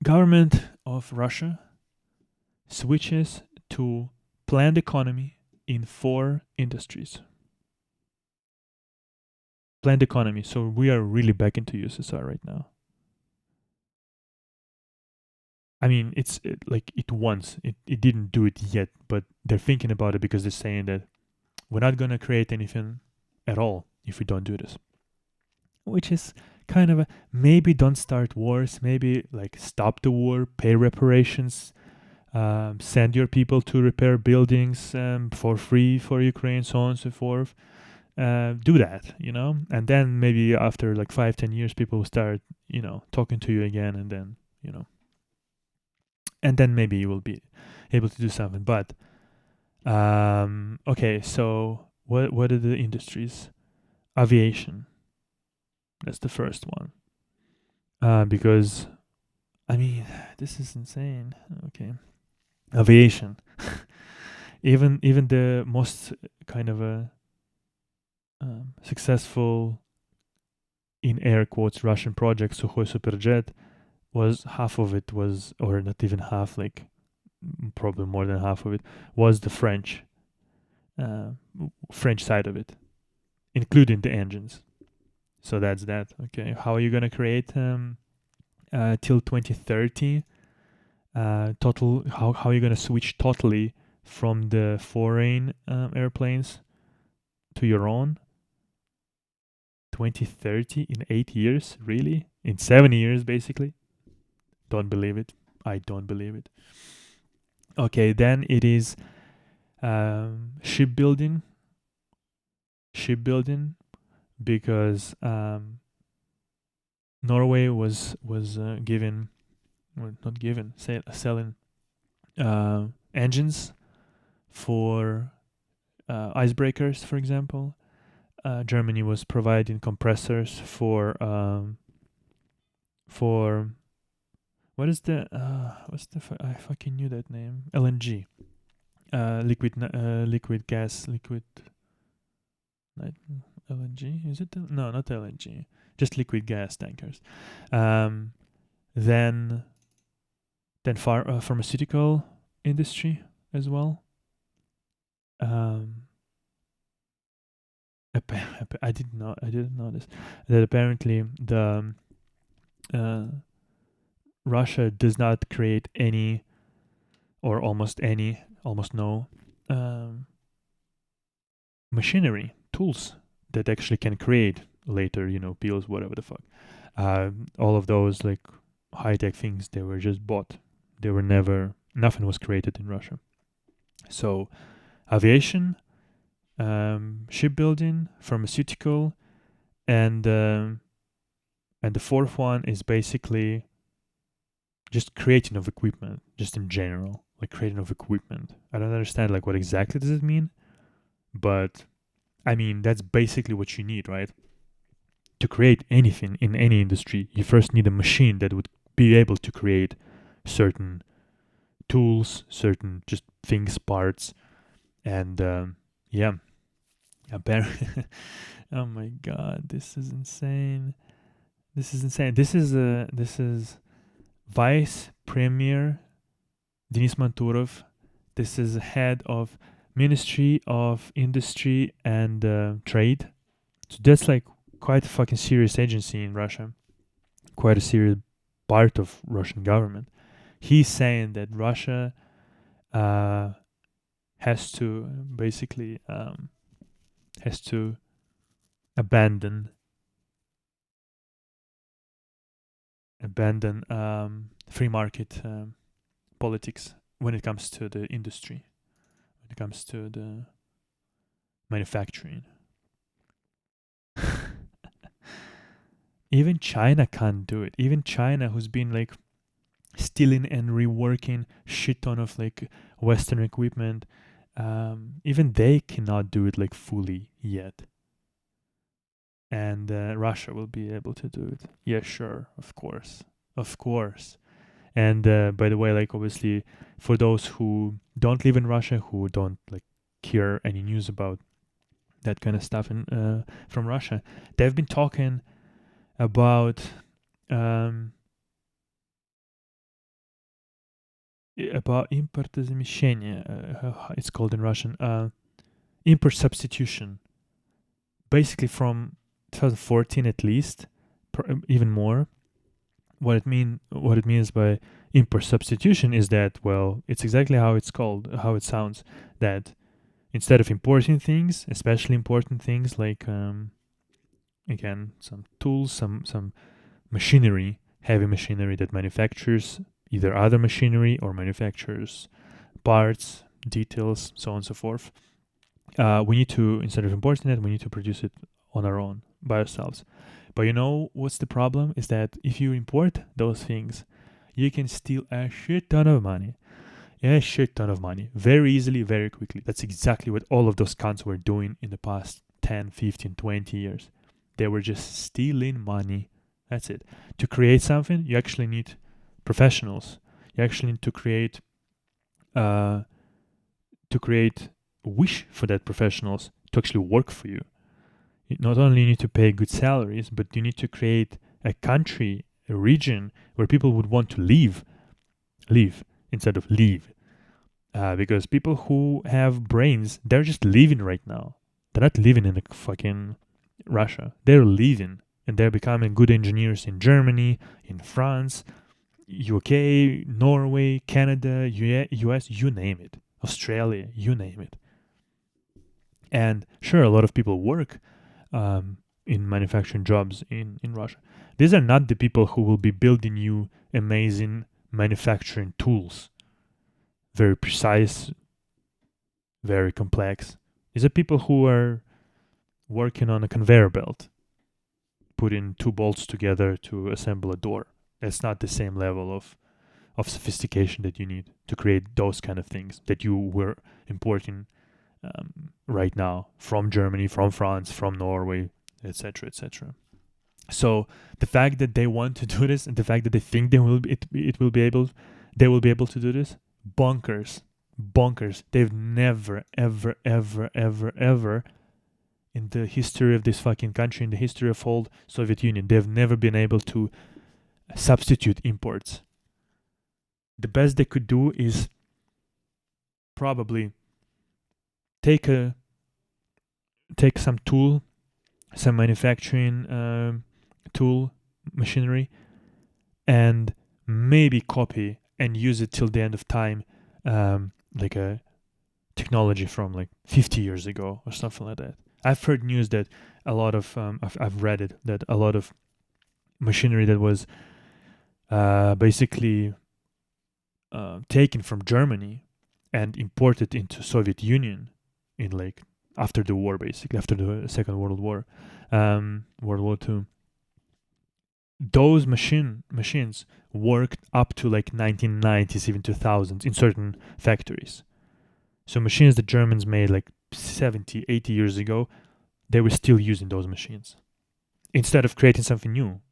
government of Russia switches to planned economy in 4 industries. Planned economy. So we are really back into USSR right now. I mean, it's like it once. It didn't do it yet, but they're thinking about it because they're saying that we're not going to create anything at all if we don't do this. Which is kind of a maybe don't start wars, maybe like stop the war, pay reparations, send your people to repair buildings for free for Ukraine, so on and so forth. Do that, and then maybe after like 5-10 years, people will start, talking to you again, and then, and then maybe you will be able to do something. But okay, so what are the industries? Aviation. That's the first one. Because I mean, this is insane. Okay, aviation. even the most kind of a successful, in air quotes, Russian project, Sukhoi Superjet, was half of it was, or not even half, like probably more than half of it was the French side of it, including the engines. So that's that. Okay, how are you gonna create till 2030? Total. How are you gonna switch totally from the foreign airplanes to your own? 2030 in 8 years, really? In 7 years, basically. Don't believe it. I don't believe it. Okay, then it is shipbuilding. Shipbuilding, because Norway was given, or not given, selling engines for icebreakers, for example. Germany was providing compressors for what is the I fucking knew that name, LNG, liquid gas, LNG, is it? No, not LNG, just liquid gas tankers. Then pharmaceutical industry as well. I didn't know this, that apparently the Russia does not create any, or almost no machinery, tools that actually can create later, pills, whatever the fuck. All of those like high tech things, they were just bought. They were never, nothing was created in Russia. So aviation, shipbuilding, pharmaceutical, and the fourth one is basically just creating of equipment, just in general, like creating of equipment. I don't understand like what exactly does it mean, but I mean that's basically what you need, right? To create anything in any industry, you first need a machine that would be able to create certain tools, certain just things, parts, and yeah. Apparently, oh my god, this is insane. This is Vice Premier Denis Manturov. This is head of Ministry of Industry and Trade. So that's like quite a fucking serious agency in Russia. Quite a serious part of Russian government. He's saying that Russia has to basically has to abandon free market politics when it comes to the industry, when it comes to the manufacturing. Even China can't do it. Even China, who's been like stealing and reworking shit ton of like Western equipment, even they cannot do it like fully yet. And Russia will be able to do it. Yeah, sure, of course. And by the way, like obviously, for those who don't live in Russia, who don't like hear any news about that kind of stuff from Russia, they've been talking about about импортозамещение. It's called in Russian. Import substitution. Basically, from 2014 at least, even more. What it means by import substitution is that, well, it's exactly how it's called, how it sounds. That instead of importing things, especially important things like again, some tools, some machinery, heavy machinery that manufactures either other machinery or manufactures parts, details, so on and so forth. We need to, instead of importing it, we need to produce it on our own, by ourselves. But you know what's the problem? Is that if you import those things, you can steal a shit ton of money. A shit ton of money. Very easily, very quickly. That's exactly what all of those cunts were doing in the past 10, 15, 20 years. They were just stealing money. That's it. To create something, you actually need professionals. You actually need to create wish for that professionals to actually work for you. You not only need to pay good salaries, but you need to create a country, a region where people would want to live instead of leave. Because people who have brains, they're just living right now. They're not living in the fucking Russia. They're living and they're becoming good engineers in Germany, in France, UK, Norway, Canada, US, you name it. Australia, you name it. And sure, a lot of people work in manufacturing jobs in Russia. These are not the people who will be building you amazing manufacturing tools. Very precise, very complex. These are people who are working on a conveyor belt, putting two bolts together to assemble a door. That's not the same level of sophistication that you need to create those kind of things that you were importing right now from Germany, from France, from Norway, etc., etc. So the fact that they want to do this and the fact that they think they will they will be able to do this, bonkers. They've never, ever, ever, ever, ever in the history of this fucking country, in the history of old Soviet Union, they've never been able to substitute imports. The best they could do is probably take some tool, some manufacturing tool, machinery, and maybe copy and use it till the end of time, like a technology from like 50 years ago or something like that. I've heard news that a lot of I've read it, that a lot of machinery that was basically taken from Germany and imported into Soviet Union in like after the war, basically after the Second World War, World War II. Those machines worked up to like 1990s, even 2000s in certain factories. So machines that Germans made like 70, 80 years ago, they were still using those machines instead of creating something new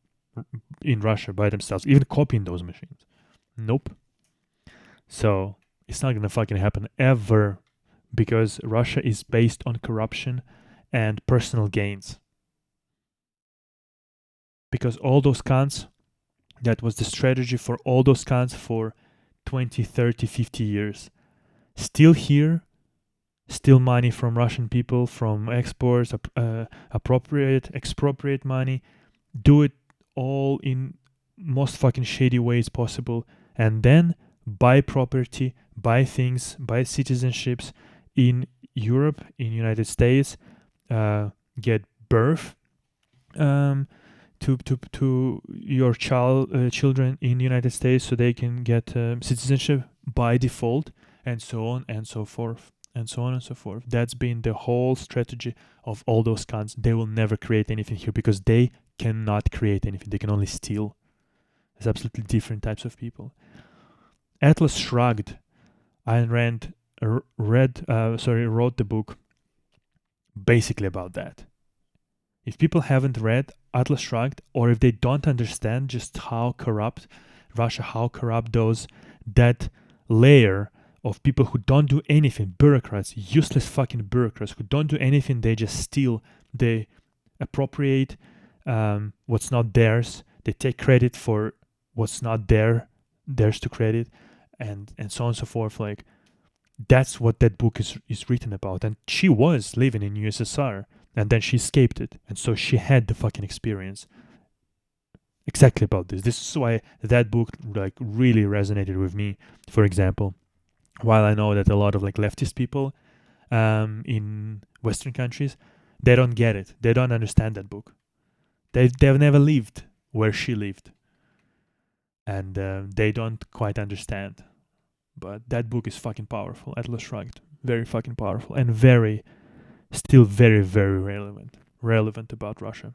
in Russia by themselves, even copying those machines. Nope. So it's not gonna fucking happen ever, because Russia is based on corruption and personal gains. Because all those cunts, that was the strategy for all those cunts for 20, 30, 50 years. Still here, steal money from Russian people, from exports, expropriate money, do it all in most fucking shady ways possible, and then buy property, buy things, buy citizenships in Europe, in United States, get birth to your children in United States so they can get citizenship by default, and so on and so forth, and so on and so forth. That's been the whole strategy of all those cunts. They will never create anything here because they cannot create anything. They can only steal. There's absolutely different types of people. Atlas Shrugged. Ayn Rand wrote the book basically about that. If people haven't read Atlas Shrugged, or if they don't understand just how corrupt Russia, how corrupt that layer of people who don't do anything, bureaucrats, useless fucking bureaucrats who don't do anything, they just steal, they appropriate what's not theirs, they take credit for what's not theirs to credit, and so on and so forth. Like, that's what that book is written about. And she was living in USSR, and then she escaped it, and so she had the fucking experience exactly about this. This is why that book like really resonated with me. For example, while I know that a lot of like leftist people in Western countries, they don't get it. They don't understand that book. They've never lived where she lived, and they don't quite understand. But that book is fucking powerful. Atlas Shrugged, very fucking powerful, and still very, very relevant about Russia.